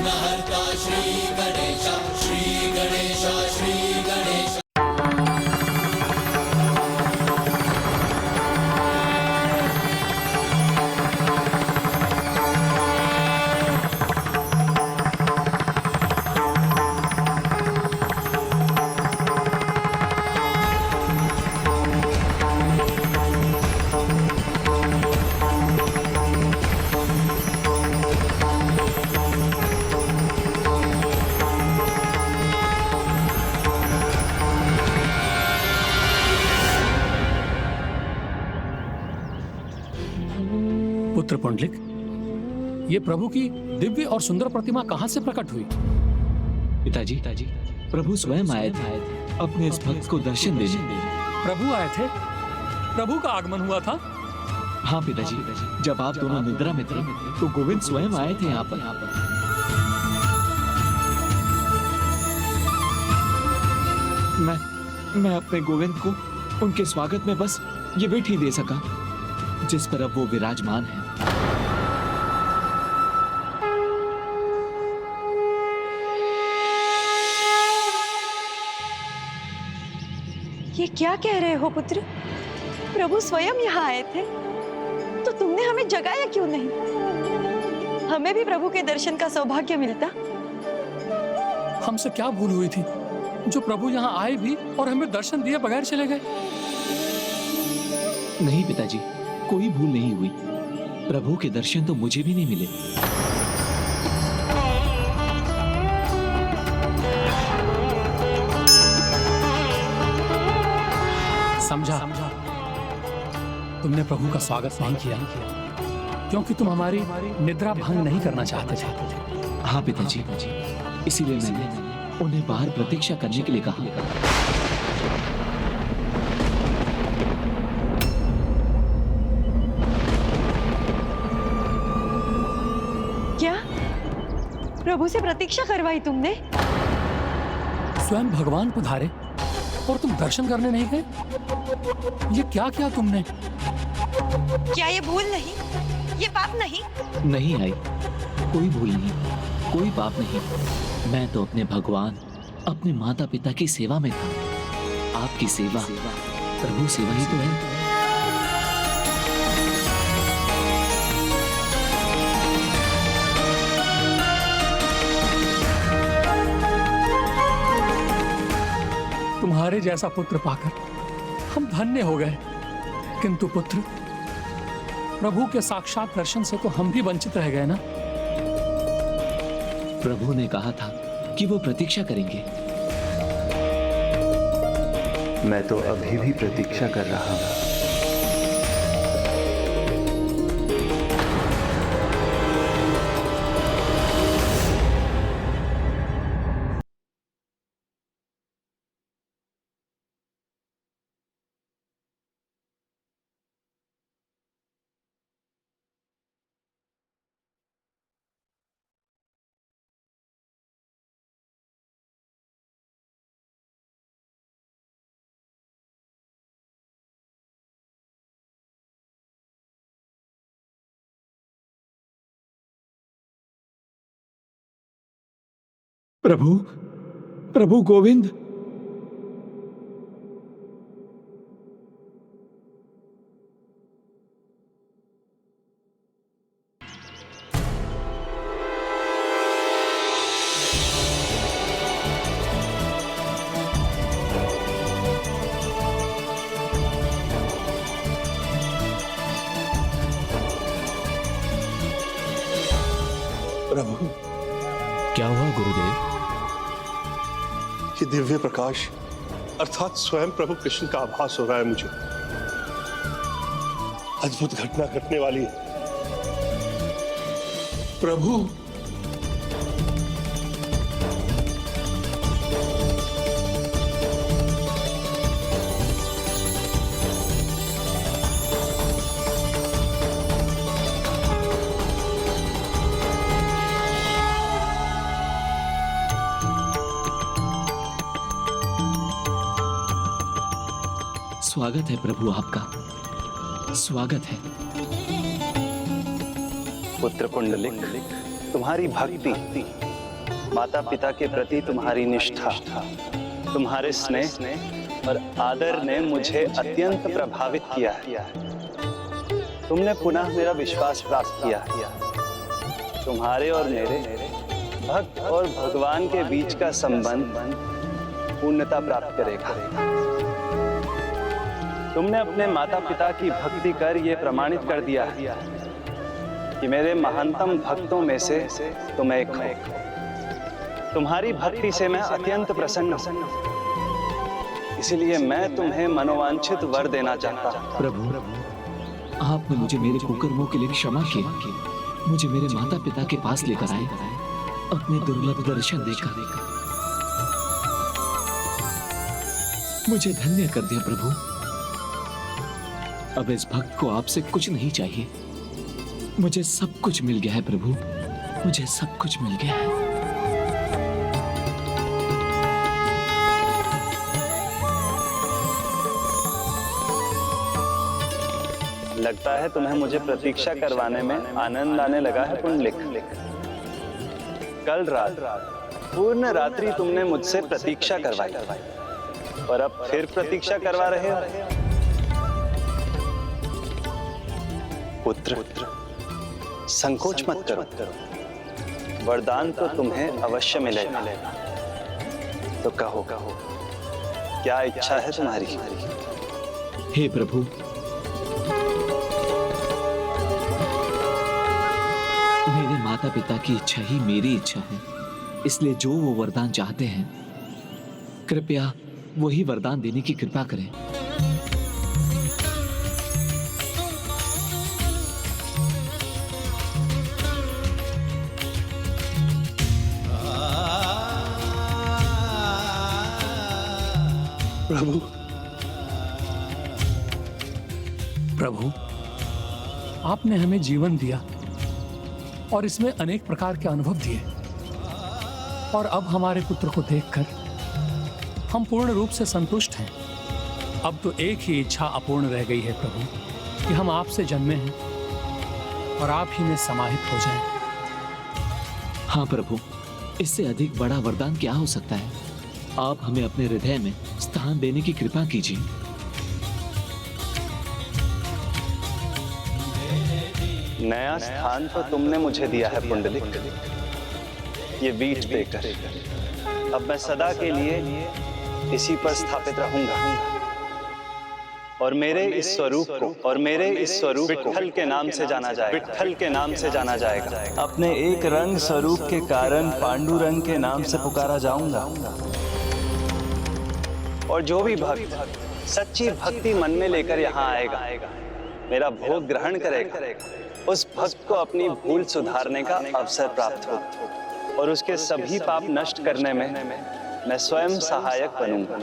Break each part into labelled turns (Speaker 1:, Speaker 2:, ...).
Speaker 1: विघ्नहर्ता श्री गणेश, श्री गणेश, श्री गणेश।
Speaker 2: पुत्र पुंडलिक, ये प्रभु की दिव्य और सुंदर प्रतिमा कहां से प्रकट हुई?
Speaker 3: पिताजी, प्रभु स्वयं आए थे अपने इस भक्त को दर्शन देने।
Speaker 2: प्रभु आए थे? प्रभु का आगमन हुआ था?
Speaker 3: हाँ पिताजी, जब आप दोनों निद्रा में थे तो गोविंद स्वयं आए थे यहाँ पर। मैं अपने गोविंद को उनके स्वागत में बस ये भेंट ही दे सका जिस पर अब वो विराजमान है।
Speaker 4: ये क्या कह रहे हो पुत्र? प्रभु स्वयं यहाँ आए थे तो तुमने हमें जगाया क्यों नहीं? हमें भी प्रभु के दर्शन का सौभाग्य मिलता।
Speaker 2: हमसे क्या भूल हुई थी जो प्रभु यहाँ आए भी और हमें दर्शन दिए बगैर चले गए?
Speaker 3: नहीं पिताजी, कोई भूल नहीं हुई। प्रभु के दर्शन तो मुझे भी नहीं मिले।
Speaker 2: समझा, तुमने प्रभु का स्वागत नहीं किया क्योंकि तुम हमारी निद्रा भंग नहीं करना चाहते थे।
Speaker 3: हाँ पिताजी, इसीलिए मैंने उन्हें बाहर प्रतीक्षा करने के लिए कहा।
Speaker 4: क्या प्रभु से प्रतीक्षा करवाई तुमने?
Speaker 2: स्वयं भगवान पधारे और तुम दर्शन करने नहीं गए? ये क्या किया तुमने?
Speaker 4: क्या ये भूल नहीं? ये पाप नहीं?
Speaker 3: नहीं आई, कोई भूल नहीं, कोई पाप नहीं। मैं तो अपने भगवान, अपने माता पिता की सेवा में था। आपकी सेवा प्रभु सेवा ही तो है।
Speaker 2: तुम्हारे जैसा पुत्र पाकर हम धन्य हो गए, किंतु पुत्र, प्रभु के साक्षात दर्शन से तो हम भी वंचित रह गए ना।
Speaker 3: प्रभु ने कहा था कि वो प्रतीक्षा करेंगे।
Speaker 5: मैं तो अभी भी प्रतीक्षा कर रहा हूं।
Speaker 3: प्रभु गोविंद,
Speaker 5: प्रभु,
Speaker 3: क्या हुआ गुरुदेव?
Speaker 5: ये दिव्य प्रकाश अर्थात स्वयं प्रभु कृष्ण का आभास हो रहा है मुझे। अद्भुत घटना घटने वाली है। प्रभु,
Speaker 3: स्वागत है प्रभु, आपका स्वागत है।
Speaker 5: पुत्र पुंडलिक, तुम्हारी भक्ति
Speaker 6: माता पिता के प्रति तुम्हारी निष्ठा, तुम्हारे स्नेह और आदर ने मुझे अत्यंत प्रभावित किया है। तुमने पुनः मेरा विश्वास प्राप्त किया। तुम्हारे और मेरे भक्त और भगवान के बीच का संबंध पूर्णता प्राप्त करेगा। तुमने अपने माता पिता की भक्ति कर यह प्रमाणित कर दिया कि मेरे महानतम भक्तों में से तुम एक हो। तुम्हारी भक्ति से मैं अत्यंत प्रसन्न हूं, इसलिए मैं तुम्हें मनोवांछित वर देना चाहता हूं।
Speaker 3: प्रभु, आपने मुझे मेरे कुकर्मों के लिए क्षमा किया, मुझे मेरे माता पिता के पास लेकर आए, अपने दुर्लभ दर्शन देकर मुझे धन्य कर दिया। प्रभु, अब इस भक्त को आपसे कुछ नहीं चाहिए, मुझे सब कुछ मिल गया है। प्रभु, मुझे सब कुछ मिल गया है।
Speaker 6: लगता है तुम्हें मुझे प्रतीक्षा करवाने में आनंद आने लगा है पुंडलिक। कल रात पूर्ण रात्रि तुमने मुझसे प्रतीक्षा करवाई और अब फिर प्रतीक्षा करवा रहे हो। पुत्र, संकोच मत करो, वरदान तो तुम्हें अवश्य मिलेगा। तो कहो, क्या इच्छा है तुम्हारी?
Speaker 3: हे प्रभु, मेरे माता पिता की इच्छा ही मेरी इच्छा है, इसलिए जो वो वरदान चाहते हैं, कृपया वही वरदान देने की कृपा करें।
Speaker 2: प्रभु, आपने हमें जीवन दिया और इसमें अनेक प्रकार के अनुभव दिए, और अब हमारे पुत्र को देखकर हम पूर्ण रूप से संतुष्ट हैं। अब तो एक ही इच्छा अपूर्ण रह गई है प्रभु, कि हम आपसे जन्मे हैं और आप ही में समाहित हो जाएं।
Speaker 3: हाँ प्रभु, इससे अधिक बड़ा वरदान क्या हो सकता है? आप हमें अपने हृदय में स्थान देने की कृपा कीजिए।
Speaker 6: नया स्थान तो तुमने मुझे दिया है पुंडलिक, ये वीट देकर। अब मैं सदा के लिए इसी पर स्थापित रहूंगा और मेरे इस स्वरूप को विट्ठल के नाम से जाना जाएगा। विट्ठल के नाम से जाना जाएगा। अपने एक रंग स्वरूप के कारण पांडुरंग के नाम से पुकारा जाऊंगा, और जो भी भक्त सच्ची भक्ति मन में लेकर यहाँ आएगा, मेरा भोग ग्रहण करेगा, उस भक्त को अपनी भूल सुधारने का अवसर प्राप्त हो और उसके सभी पाप नष्ट करने में मैं स्वयं सहायक बनूंगा।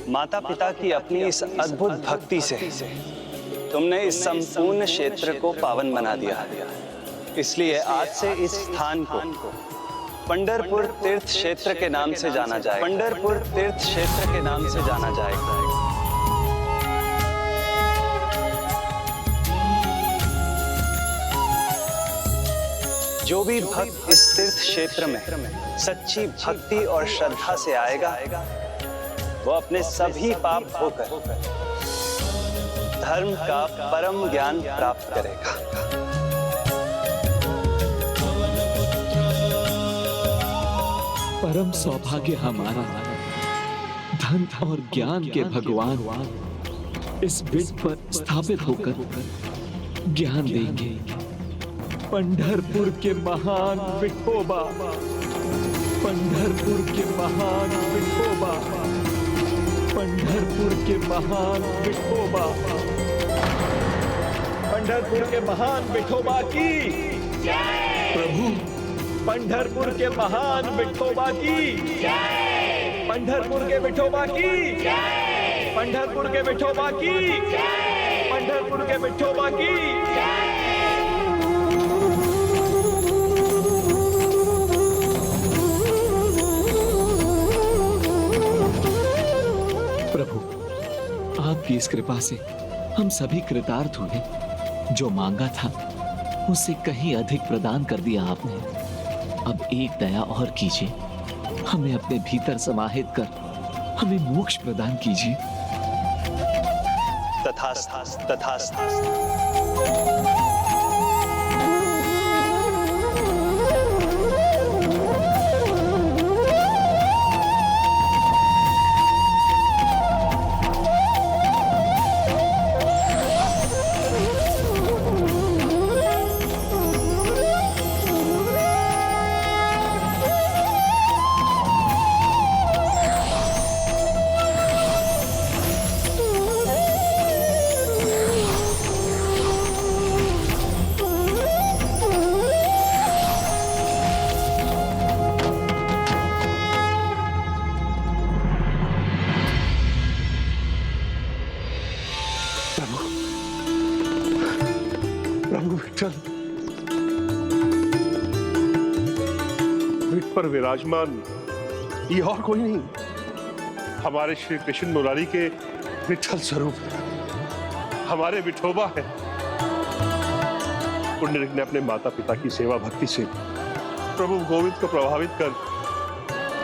Speaker 6: माता पिता की अपनी इस अद्भुत भक्ति से तुमने इस संपूर्ण क्षेत्र को पावन बना दिया। इसलिए आज से इस स्थान को पंढरपुर तीर्थ क्षेत्र के नाम से जाना जाएगा। पंढरपुर तीर्थ क्षेत्र के नाम से जाना जाएगा। जो भी भक्त इस तीर्थ क्षेत्र में सच्ची भक्ति और श्रद्धा से आएगा, वो अपने सभी पाप धोकर धर्म का परम ज्ञान प्राप्त करेगा।
Speaker 3: परम सौभाग्य हमारा, धन और ज्ञान के भगवान इस विट पर स्थापित होकर ज्ञान देंगे। पंढरपुर के महान विठोबा, पंढरपुर के महान विठोबा, पंढरपुर के महान विठोबा, पंढरपुर के महान विठोबा की जय। प्रभु, पंढरपुर के महान विठोबा की जय। पंढरपुर के विठोबा की जय। पंढरपुर के विठोबा की जय। पंढरपुर के विठोबा की जय। प्रभु, आपकी इस कृपा से हम सभी कृतार्थ हुए। जो मांगा था
Speaker 7: उससे कहीं अधिक प्रदान कर दिया आपने। अब एक दया और कीजिए, हमें अपने भीतर समाहित कर हमें मोक्ष प्रदान कीजिए।
Speaker 6: तथास्तु तथास्तु।
Speaker 5: प्रभु विठल, पीठ पर विराजमान ये और कोई नहीं, हमारे श्री कृष्ण मुरारी के विठल स्वरूप है, हमारे विठोबा है। पुंडरीक ने अपने माता पिता की सेवा भक्ति से प्रभु गोविंद को प्रभावित कर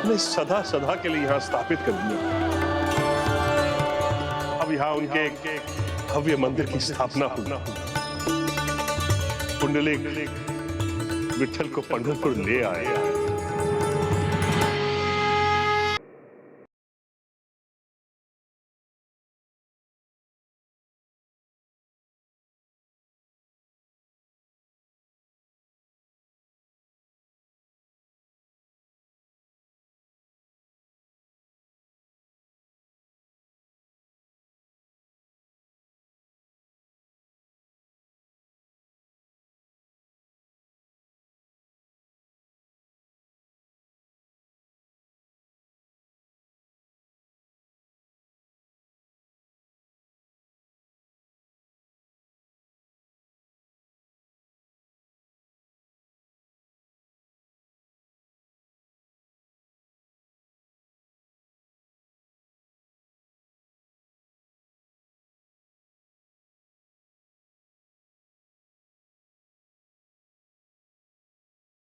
Speaker 5: उन्हें सदा सदा के लिए यहाँ स्थापित कर दिया। अब यहाँ उनके भव्य मंदिर की स्थापना हुई। पुंडलीक विठल को पंढरपुर ले आए।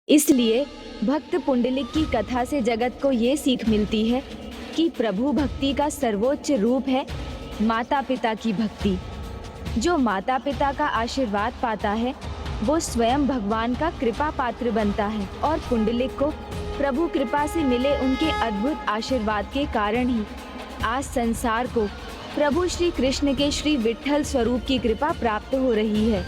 Speaker 8: इसलिए भक्त पुंडलिक की कथा से जगत को ये सीख मिलती है कि प्रभु भक्ति का सर्वोच्च रूप है माता पिता की भक्ति। जो माता पिता का आशीर्वाद पाता है वो स्वयं भगवान का कृपा पात्र बनता है, और पुंडलिक को प्रभु कृपा से मिले उनके अद्भुत आशीर्वाद के कारण ही आज संसार को प्रभु श्री कृष्ण के श्री विठल स्वरूप की कृपा प्राप्त हो रही है।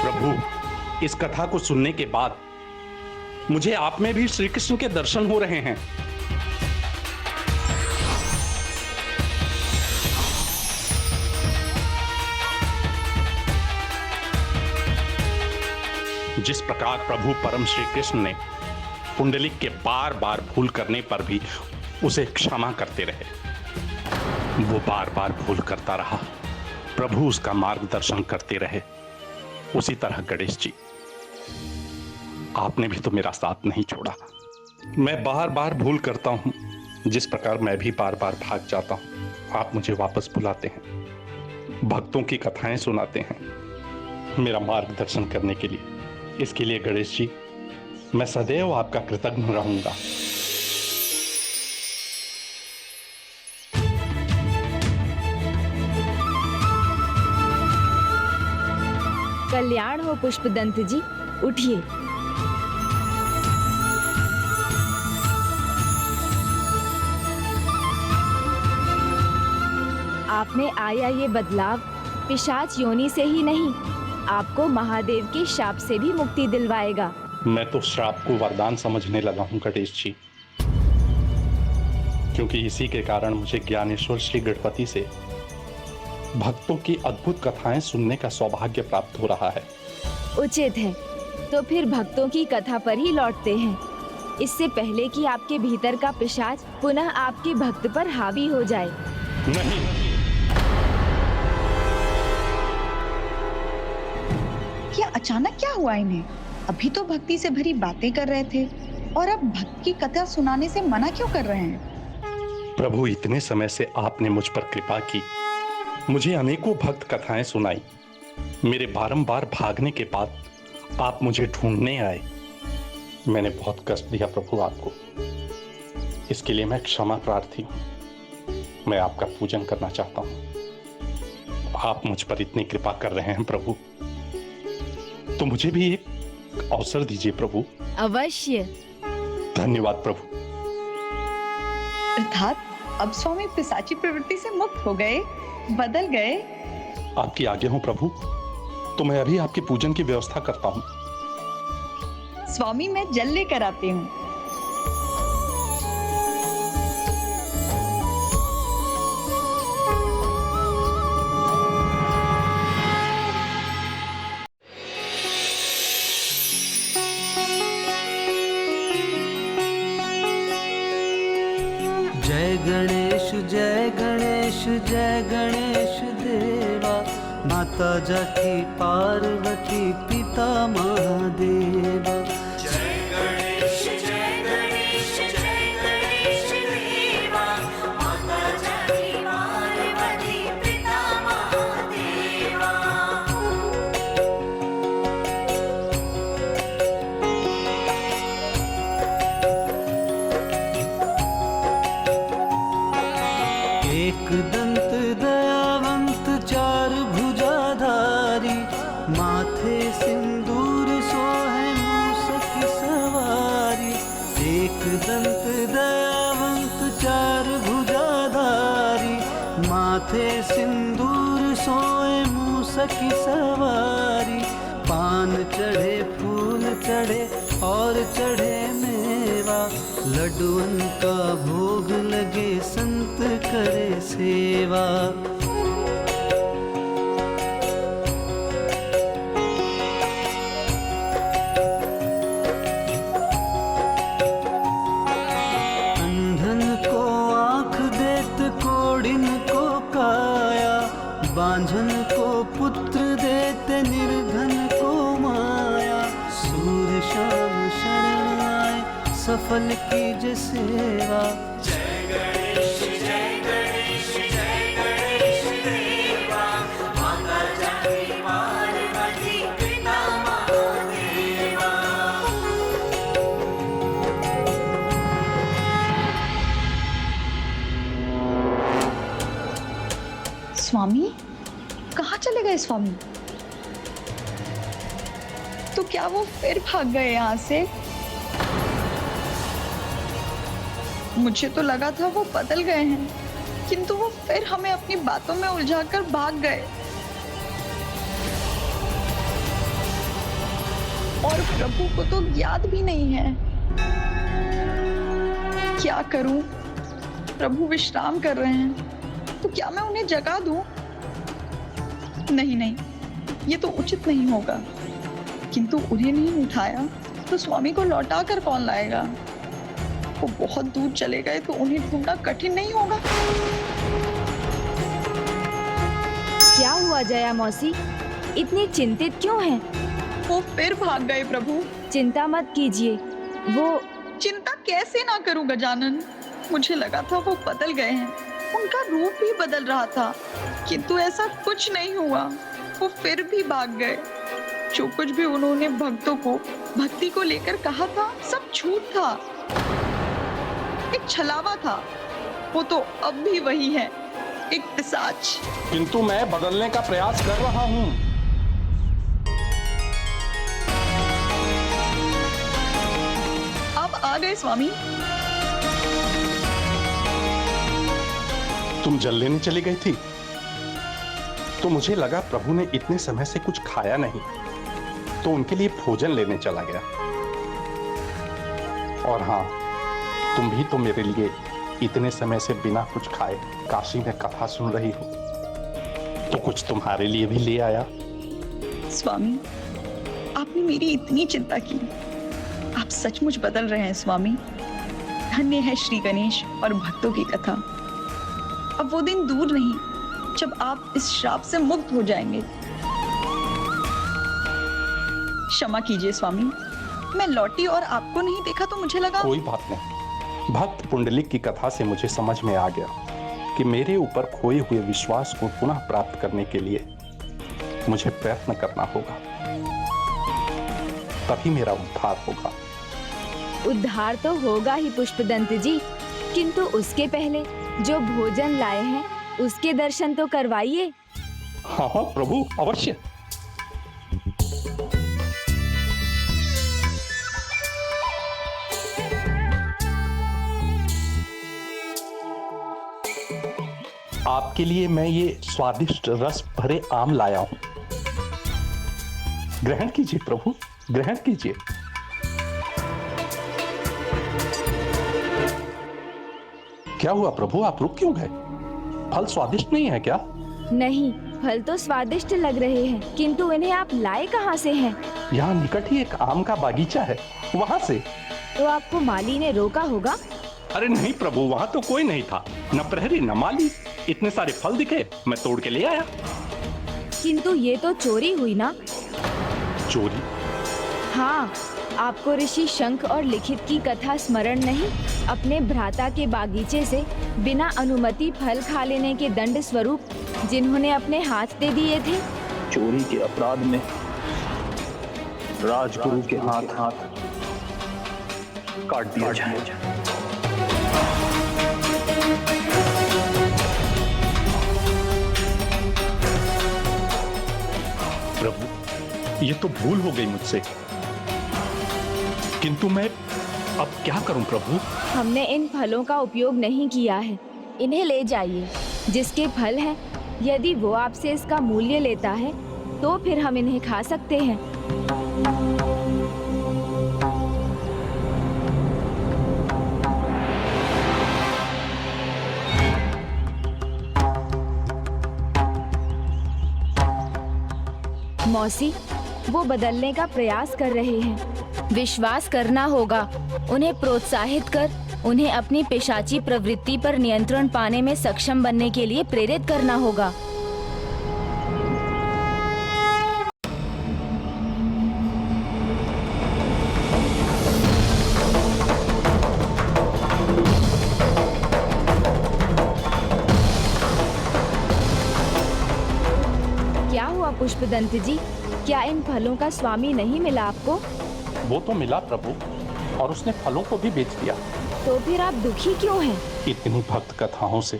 Speaker 9: प्रभु, इस कथा को सुनने के बाद मुझे आप में भी श्री कृष्ण के दर्शन हो रहे हैं। जिस प्रकार प्रभु परम श्री कृष्ण ने पुंडलिक के बार बार भूल करने पर भी उसे क्षमा करते रहे, वो बार बार भूल करता रहा, प्रभु उसका मार्गदर्शन करते रहे। उसी तरह गणेश जी, आपने भी तो मेरा साथ नहीं छोड़ा। मैं बार बार भूल करता हूं, जिस प्रकार मैं भी बार बार भाग जाता हूं, आप मुझे वापस बुलाते हैं, भक्तों की कथाएं सुनाते हैं, मेरा मार्गदर्शन करने के लिए। इसके लिए गणेश जी, मैं सदैव आपका कृतज्ञ रहूंगा।
Speaker 8: कल्याण हो पुष्पदंत जी, उठिए। आपने आया ये बदलाव पिशाच योनि से ही नहीं, आपको महादेव के शाप से भी मुक्ति दिलवाएगा।
Speaker 9: मैं तो श्राप को वरदान समझने लगा हूं गणेश जी, क्योंकि इसी के कारण मुझे ज्ञानेश्वर श्री गणपति से भक्तों की अद्भुत कथाएं सुनने का सौभाग्य प्राप्त हो रहा है।
Speaker 8: उचित है, तो फिर भक्तों की कथा पर ही लौटते हैं, इससे पहले कि आपके भीतर का पिशाच पुनः आपके भक्त पर हावी हो जाए।
Speaker 9: नहीं,
Speaker 10: क्या अचानक क्या हुआ इन्हें? अभी तो भक्ति से भरी बातें कर रहे थे और अब भक्त की कथा सुनाने से मना क्यों कर रहे हैं?
Speaker 9: प्रभु, इतने समय से आपने मुझ पर कृपा की, मुझे अनेकों भक्त कथाएं सुनाई। मेरे बारंबार भागने के बाद आप मुझे ढूंढने आए। मैंने बहुत कष्ट दिया प्रभु आपको, इसके लिए मैं क्षमा प्रार्थी हूं। मैं आपका पूजन करना चाहता हूं। आप मुझ पर इतनी कृपा कर रहे हैं प्रभु, तो मुझे भी एक अवसर दीजिए प्रभु।
Speaker 8: अवश्य।
Speaker 9: धन्यवाद प्रभु।
Speaker 10: अर्थात अब स्वामी पिशाची प्रवृत्ति से मुक्त हो गए, बदल गए।
Speaker 9: आपकी आज्ञा हो प्रभु, तो मैं अभी आपके पूजन की व्यवस्था करता हूँ।
Speaker 10: स्वामी मैं जल लेकर आती हूँ।
Speaker 11: जय गणेश जय गणेश जय गणेश देवा, माता जाकी पार्वती पिता महादेवा।
Speaker 1: जय गणेश जय गणेश देवा, माता जाकी पार्वती पिता महादेवा।
Speaker 11: एक दंत दयावंत चार भुजाधारी, माथे सिंदूर सोहे मूसक सवारी। एक दंत दयावंत चार भुजाधारी, माथे सिंदूर सोए मूसक सवारी। पान चढ़े फूल चढ़े और चढ़े मेवा, लड्डुअन का भोग लगे संत करे सेवा। अंधन को आँख देत कोड़िन को काया, बांझन को पुत्र देते निर्धन को माया। सूर्य शाम शरण आए सफल कीजे सेवा।
Speaker 1: जय गणेश देवा, माता जाकी पार्वती पिता महादेवा।
Speaker 10: स्वामी कहाँ चले गए स्वामी? तो क्या वो फिर भाग गए यहाँ से? मुझे तो लगा था वो बदल गए हैं, किंतु वो फिर हमें अपनी बातों में उलझाकर भाग गए। और प्रभु को तो याद भी नहीं है। क्या करूं? प्रभु विश्राम कर रहे हैं, तो क्या मैं उन्हें जगा दूं? नहीं नहीं, ये तो उचित नहीं होगा। किंतु उन्हें नहीं उठाया तो स्वामी को लौटा कर कौन लाएगा? वो बहुत दूर चले गए तो उन्हें ढूंढना कठिन नहीं होगा।
Speaker 8: क्या हुआ जया मौसी, इतनी चिंतित क्यों हैं?
Speaker 10: वो फिर भाग गए प्रभु।
Speaker 8: चिंता मत कीजिए, वो
Speaker 10: चिंता कैसे ना करूं गजानन? मुझे लगा था वो बदल गए हैं, उनका रूप भी बदल रहा था, किंतु ऐसा कुछ नहीं हुआ। वो फिर भी भाग गए। जो कुछ भी उन्होंने भक्तों को भक्ति को लेकर कहा था, सब झूठ था, एक छलावा था। वो तो अब भी वही है, एक पिशाच।
Speaker 9: किंतु मैं बदलने का प्रयास कर रहा हूं।
Speaker 10: अब आ गए स्वामी।
Speaker 9: तुम जल लेने चली गई थी, तो मुझे लगा प्रभु ने इतने समय से कुछ खाया नहीं, तो उनके लिए भोजन लेने चला गया। और हाँ, तुम भी तो मेरे लिए इतने समय से बिना कुछ खाए काशी में कथा सुन रही हो, तो कुछ तुम्हारे लिए भी ले आया।
Speaker 10: स्वामी, आपने मेरी इतनी चिंता की। आप सचमुच बदल रहे हैं स्वामी। धन्य है श्री गणेश और भक्तों की कथा। अब वो दिन दूर नहीं जब आप इस श्राप से मुक्त हो जाएंगे। क्षमा कीजिए स्वामी, मैं लौटी और आपको नहीं देखा तो मुझे लगा।
Speaker 9: कोई बात नहीं, भक्त पुंडलिक की कथा से मुझे समझ में आ गया कि मेरे ऊपर खोए हुए विश्वास को पुनः प्राप्त करने के लिए मुझे प्रयत्न करना होगा, तभी मेरा उद्धार होगा।
Speaker 8: उद्धार तो होगा ही पुष्पदंत जी, किंतु उसके पहले जो भोजन लाए हैं उसके दर्शन तो करवाइए।
Speaker 9: हाँ हाँ प्रभु, अवश्य। आपके लिए मैं ये स्वादिष्ट रस भरे आम लाया हूं, ग्रहण कीजिए प्रभु, ग्रहण कीजिए। क्या हुआ प्रभु, आप रुक क्यों गए? फल स्वादिष्ट नहीं है क्या?
Speaker 8: नहीं, फल तो स्वादिष्ट लग रहे हैं, किंतु इन्हें आप लाए कहाँ से हैं?
Speaker 9: यहाँ निकट ही एक आम का बागीचा है, वहाँ से।
Speaker 8: तो आपको माली ने रोका होगा?
Speaker 9: अरे नहीं प्रभु, वहाँ तो कोई नहीं था, न प्रहरी न माली। इतने सारे फल दिखे, मैं तोड़ के ले आया।
Speaker 8: किंतु ये तो चोरी हुई ना?
Speaker 9: चोरी?
Speaker 8: हाँ, आपको ऋषि शंख और लिखित की कथा स्मरण नहीं? अपने भ्राता के बागीचे से बिना अनुमति फल खा लेने के दंड स्वरूप जिन्होंने अपने हाथ दे दिए थे।
Speaker 7: चोरी के अपराध में राजगुरु के हाथ काट दिया जाए।
Speaker 9: प्रभु, ये तो भूल हो गई मुझसे, किंतु मैं अब क्या करूं प्रभु?
Speaker 8: हमने इन फलों का उपयोग नहीं किया है, इन्हें ले जाइए। जिसके फल हैं, यदि वो आपसे इसका मूल्य लेता है तो फिर हम इन्हें खा सकते हैं। मौसी, वो बदलने का प्रयास कर रहे हैं। विश्वास करना होगा, उन्हें प्रोत्साहित कर उन्हें अपनी पिशाची प्रवृत्ति पर नियंत्रण पाने में सक्षम बनने के लिए प्रेरित करना होगा। क्या हुआ पुष्पदंत जी, क्या इन फलों का स्वामी नहीं मिला आपको?
Speaker 9: वो तो मिला प्रभु, और उसने फलों को भी बेच दिया।
Speaker 8: तो फिर आप दुखी क्यों हैं?
Speaker 9: इतनी भक्त कथाओं से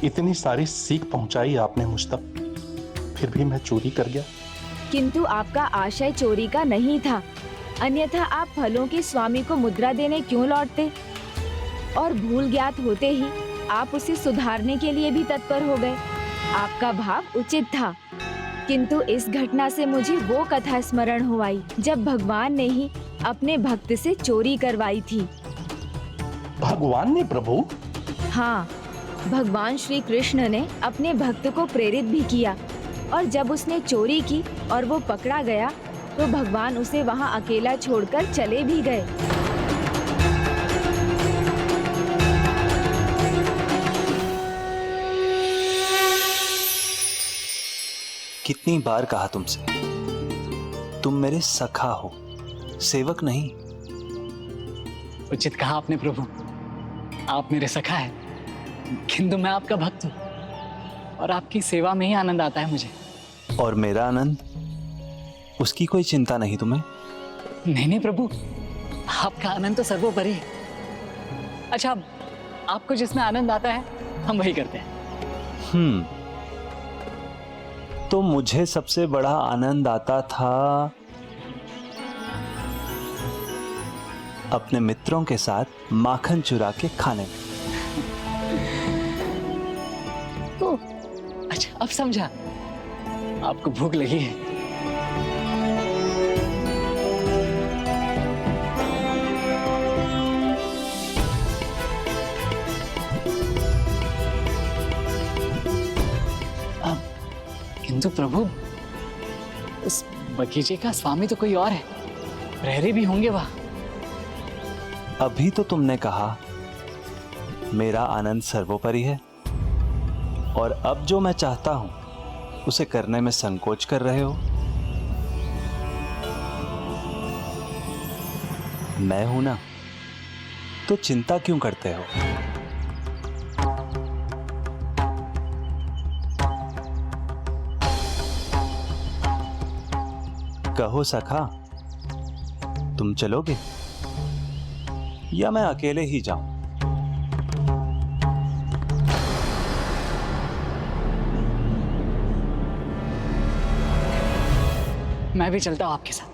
Speaker 9: इतनी सारी सीख पहुंचाई आपने मुझ तक, फिर भी मैं चोरी कर गया।
Speaker 8: किंतु आपका आशय चोरी का नहीं था, अन्यथा आप फलों के स्वामी को मुद्रा देने क्यों लौटते? और भूल ज्ञात होते ही आप उसे सुधारने के लिए भी तत्पर हो गए। आपका भाव उचित था, किंतु इस घटना से मुझे वो कथा स्मरण हो आई जब भगवान ने ही अपने भक्त से चोरी करवाई थी।
Speaker 9: भगवान ने प्रभु?
Speaker 8: हाँ, भगवान श्री कृष्ण ने अपने भक्त को प्रेरित भी किया, और जब उसने चोरी की और वो पकड़ा गया तो भगवान उसे वहाँ अकेला छोड़कर चले भी गए।
Speaker 6: कितनी बार कहा तुमसे, तुम मेरे सखा हो, सेवक नहीं।
Speaker 12: उचित कहा आपने प्रभु, आप मेरे सखा हैं, किंतु मैं आपका भक्त हूँ और आपकी सेवा में ही आनंद आता है मुझे।
Speaker 6: और मेरा आनंद, उसकी कोई चिंता नहीं तुम्हें?
Speaker 12: नहीं नहीं प्रभु, आपका आनंद तो सर्वोपरि है। अच्छा, आपको जिसमें आनंद आता है हम वही करते हैं।
Speaker 6: तो मुझे सबसे बड़ा आनंद आता था अपने मित्रों के साथ माखन चुरा के खाने में।
Speaker 12: तो अच्छा, अब समझा, आपको भूख लगी है। किंतु प्रभु, उस बगीचे का स्वामी तो कोई और है, प्रहरी भी होंगे वहां।
Speaker 6: अभी तो तुमने कहा मेरा आनंद सर्वोपरि है, और अब जो मैं चाहता हूं उसे करने में संकोच कर रहे हो। मैं हूं ना, तो चिंता क्यों करते हो? कहो सखा, तुम चलोगे या मैं अकेले ही जाऊं?
Speaker 12: मैं भी चलता हूं आपके साथ।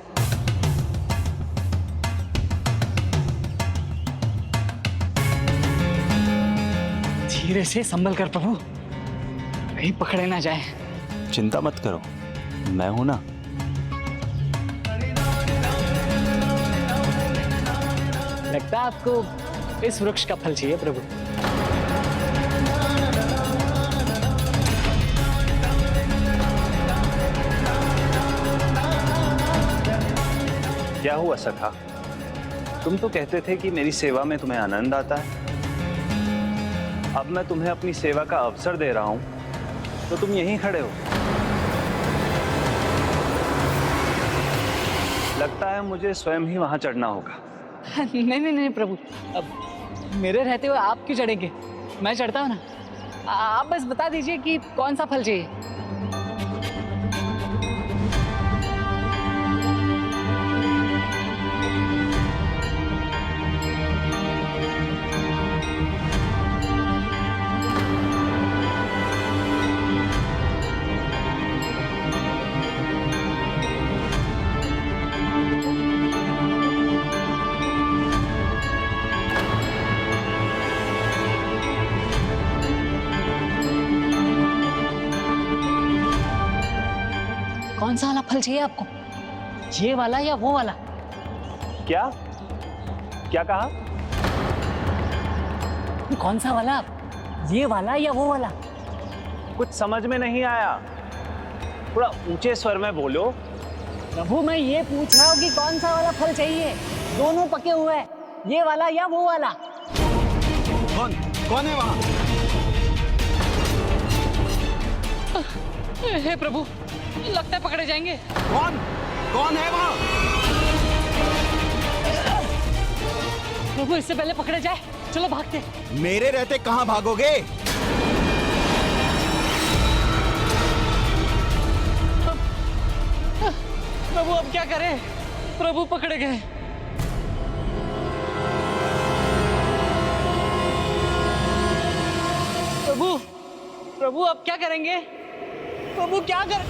Speaker 12: धीरे से संभल कर प्रभु, कहीं पकड़े ना जाए।
Speaker 6: चिंता मत करो, मैं हूं ना।
Speaker 12: लगता है आपको इस वृक्ष का फल चाहिए प्रभु।
Speaker 6: क्या हुआ सखा? तुम तो कहते थे कि मेरी सेवा में तुम्हें आनंद आता है। अब मैं तुम्हें अपनी सेवा का अवसर दे रहा हूं तो तुम यहीं खड़े हो। लगता है मुझे स्वयं ही वहां चढ़ना होगा।
Speaker 12: नहीं नहीं नहीं प्रभु, अब मेरे रहते हुए आप क्यों चढ़ेंगे? मैं चढ़ता हूँ ना। आप बस बता दीजिए कि कौन सा फल चाहिए। कौन सा वाला फल चाहिए आपको? ये वाला या वो वाला?
Speaker 6: क्या क्या कहा?
Speaker 12: कौन सा वाला? ये वाला या वो वाला?
Speaker 6: कुछ समझ में नहीं आया, थोड़ा ऊंचे स्वर में बोलो।
Speaker 12: प्रभु मैं ये पूछ रहा हूँ कि कौन सा वाला फल चाहिए? दोनों पके हुए हैं, ये वाला या वो वाला?
Speaker 6: कौन है वहां?
Speaker 12: हे प्रभु, लगता है पकड़े जाएंगे।
Speaker 6: कौन है वहां?
Speaker 12: प्रभु इससे पहले पकड़े जाए, चलो भागते।
Speaker 6: मेरे रहते कहां भागोगे?
Speaker 12: प्रभु अब क्या करें? प्रभु पकड़े गए। प्रभु अब क्या करेंगे? प्रभु क्या कर?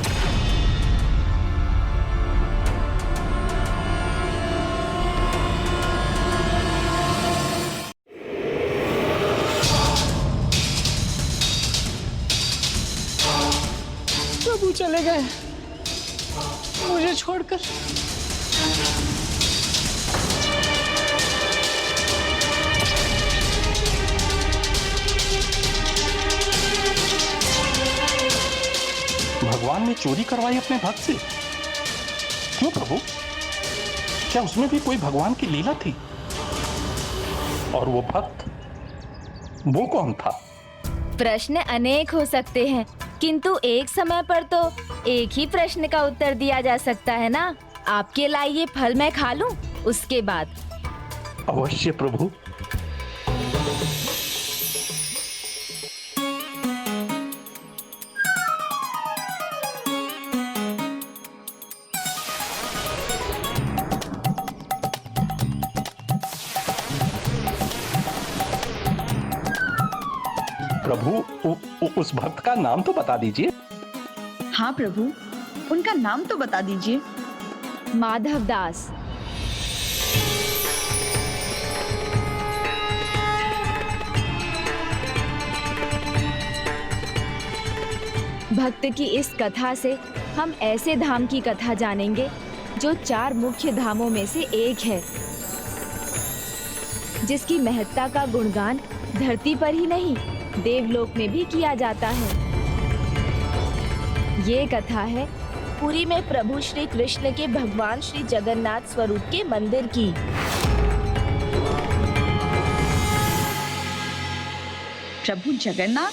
Speaker 12: प्रभु चले गए मुझे छोड़कर।
Speaker 9: भगवान ने चोरी करवाई अपने भक्त से? क्यों प्रभु? क्या उसमें भी कोई भगवान की लीला थी? और वो भक्त, वो कौन था?
Speaker 8: प्रश्न अनेक हो सकते हैं, किंतु एक समय पर तो एक ही प्रश्न का उत्तर दिया जा सकता है ना। आपके लाए ये फल मैं खा लूं, उसके बाद।
Speaker 9: अवश्य प्रभु। प्रभु उस भक्त का नाम तो बता दीजिए।
Speaker 10: हाँ प्रभु, उनका नाम तो बता दीजिए।
Speaker 8: माधव दास। भक्त की इस कथा से हम ऐसे धाम की कथा जानेंगे जो 4 मुख्य धामों में से एक है, जिसकी महत्ता का गुणगान धरती पर ही नहीं देवलोक में भी किया जाता है। ये कथा है पुरी में प्रभु श्री कृष्ण के भगवान श्री जगन्नाथ स्वरूप के मंदिर की।
Speaker 10: प्रभु जगन्नाथ,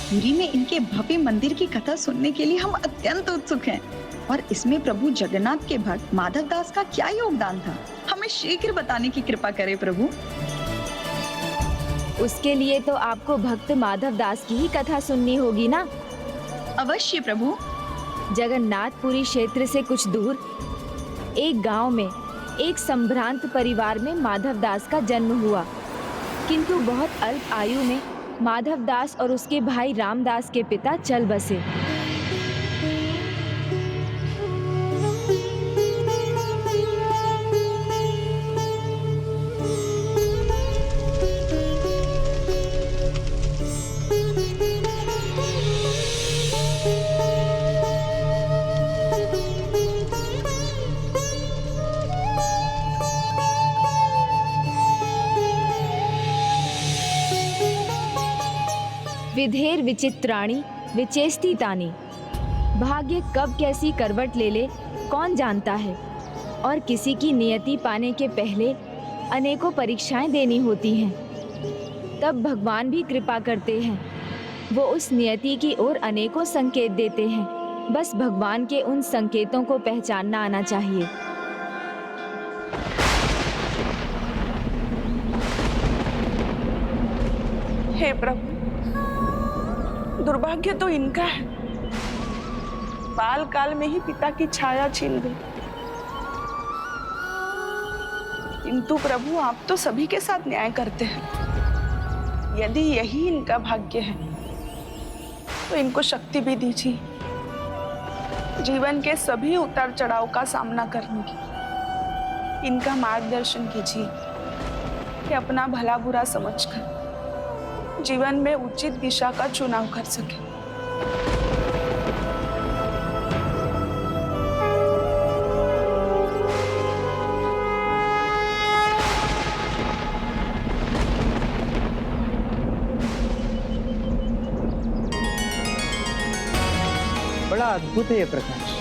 Speaker 10: पुरी में इनके भव्य मंदिर की कथा सुनने के लिए हम अत्यंत उत्सुक हैं। और इसमें प्रभु जगन्नाथ के भक्त माधव दास का क्या योगदान था, हमें शीघ्र बताने की कृपा करें प्रभु।
Speaker 8: उसके लिए तो आपको भक्त माधव दास की ही कथा सुननी होगी ना।
Speaker 10: अवश्य प्रभु।
Speaker 8: जगन्नाथपुरी क्षेत्र से कुछ दूर एक गांव में एक संभ्रांत परिवार में माधव दास का जन्म हुआ, किंतु बहुत अल्प आयु में माधव दास और उसके भाई रामदास के पिता चल बसे। विधेर विचित्राणी विचेस्ती तानी। भाग्य कब कैसी करवट ले ले कौन जानता है, और किसी की नियति पाने के पहले अनेकों परीक्षाएं देनी होती हैं। तब भगवान भी कृपा करते हैं, वो उस नियति की ओर अनेकों संकेत देते हैं। बस भगवान के उन संकेतों को पहचानना आना चाहिए।
Speaker 13: हे प्रभु, दुर्भाग्य तो इनका है, बाल काल में ही पिता की छाया छीन गई। किंतु प्रभु, आप तो सभी के साथ न्याय करते हैं। यदि यही इनका भाग्य है तो इनको शक्ति भी दीजिए, जीवन के सभी उतार चढ़ाव का सामना करने की। इनका मार्गदर्शन कीजिए कि अपना भला बुरा समझकर जीवन में उचित दिशा का चुनाव कर सके।
Speaker 14: बड़ा अद्भुत है ये प्रकाश।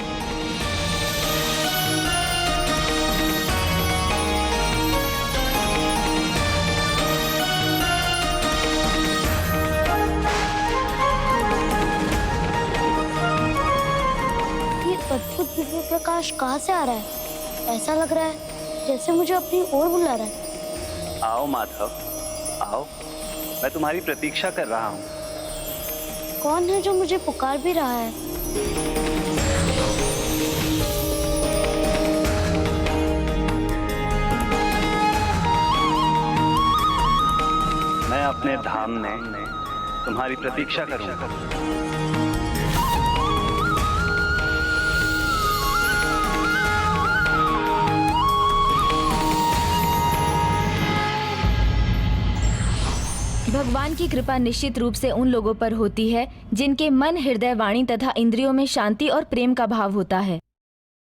Speaker 15: अद्भुत दिव्य प्रकाश कहाँ से आ रहा है? ऐसा लग रहा है जैसे मुझे अपनी ओर बुला रहा है।
Speaker 6: आओ माधव, आओ, मैं तुम्हारी प्रतीक्षा कर रहा हूँ।
Speaker 15: कौन है जो मुझे पुकार भी रहा है?
Speaker 6: मैं अपने धाम में तुम्हारी प्रतीक्षा करूंगा।
Speaker 8: भगवान की कृपा निश्चित रूप से उन लोगों पर होती है जिनके मन, हृदय, वाणी तथा इंद्रियों में शांति और प्रेम का भाव होता है।